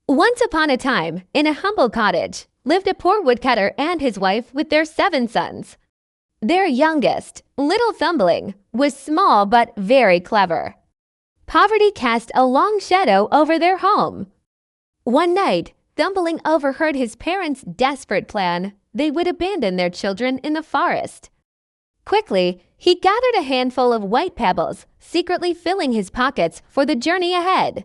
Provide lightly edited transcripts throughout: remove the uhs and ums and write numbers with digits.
Once upon a time, in a humble cottage, lived a poor woodcutter and his wife with their 7 sons. Their youngest, little Thumbling, was small but very clever. Poverty cast a long shadow over their home. One night, Thumbling overheard his parents' desperate plan they would abandon their children in the forest. Quickly, he gathered a handful of white pebbles, secretly filling his pockets for the journey ahead.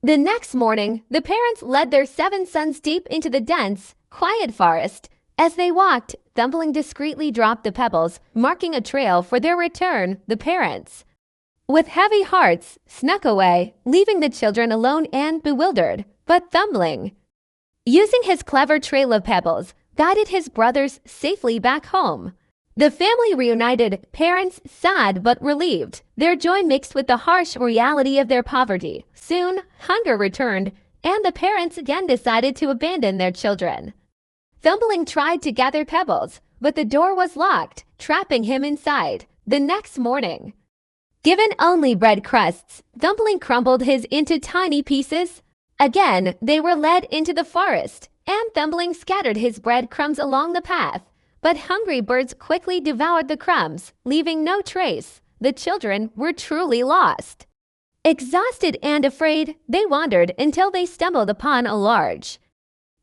The next morning, the parents led their 7 sons deep into the dense, quiet forest. As they walked, Thumbling discreetly dropped the pebbles, marking a trail for their return. The parents, with heavy hearts, snuck away, leaving the children alone and bewildered. But Thumbling, using his clever trail of pebbles, guided his brothers safely back home. The family reunited, parents sad but relieved, their joy mixed with the harsh reality of their poverty. Soon, hunger returned, and the parents again decided to abandon their children. Thumbling tried to gather pebbles, but the door was locked, trapping him inside. The next morning, given only bread crusts, Thumbling crumbled his into tiny pieces. Again, they were led into the forest, and Thumbling scattered his breadcrumbs along the path. But hungry birds quickly devoured the crumbs, leaving no trace. The children were truly lost. Exhausted and afraid, they wandered until they stumbled upon a large,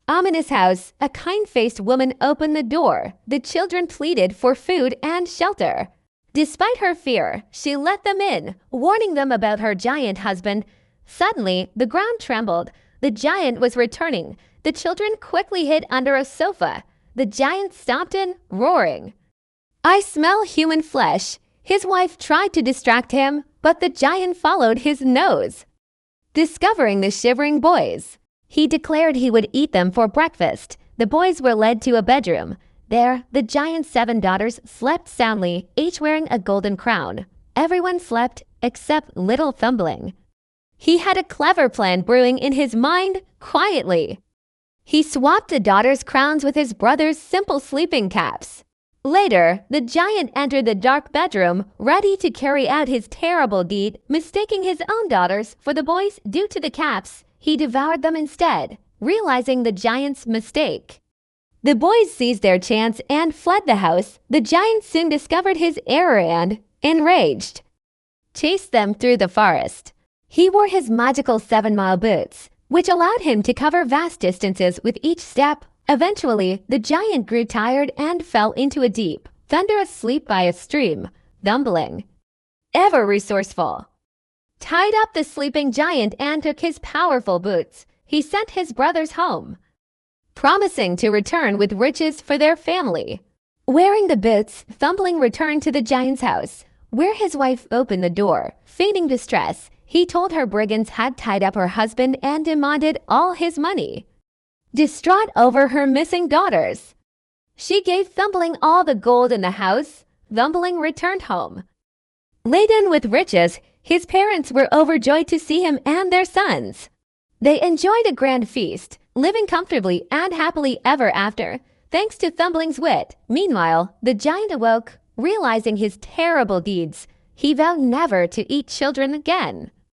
ominous house. A kind-faced woman opened the door. The children pleaded for food and shelter. Despite her fear, she let them in, warning them about her giant husband. Suddenly, the ground trembled. The giant was returning. The children quickly hid under a sofa. The giant stopped in, roaring, "I smell human flesh." His wife tried to distract him, but the giant followed his nose. Discovering the shivering boys, he declared he would eat them for breakfast. The boys were led to a bedroom. There, the giant's 7 daughters slept soundly, each wearing a golden crown. Everyone slept except little Thumbling. He had a clever plan brewing in his mind. Quietly, he swapped the daughters' crowns with his brother's simple sleeping caps. Later, the giant entered the dark bedroom, ready to carry out his terrible deed. Mistaking his own daughters for the boys due to the caps, he devoured them instead, realizing the giant's mistake. The boys seized their chance and fled the house. The giant soon discovered his error and, enraged, chased them through the forest. He wore his magical 7-mile boots, which allowed him to cover vast distances with each step. Eventually, the giant grew tired and fell into a deep, thunderous sleep by a stream. Thumbling, ever resourceful, tied up the sleeping giant and took his powerful boots. He sent his brothers home, promising to return with riches for their family. Wearing the boots, Thumbling returned to the giant's house, where his wife opened the door. Feigning distress, he told her brigands had tied up her husband and demanded all his money. Distraught over her missing daughters, she gave Thumbling all the gold in the house. Thumbling returned home, laden with riches. His parents were overjoyed to see him and their sons. They enjoyed a grand feast, living comfortably and happily ever after, thanks to Thumbling's wit. Meanwhile, the giant awoke, realizing his terrible deeds. He vowed never to eat children again.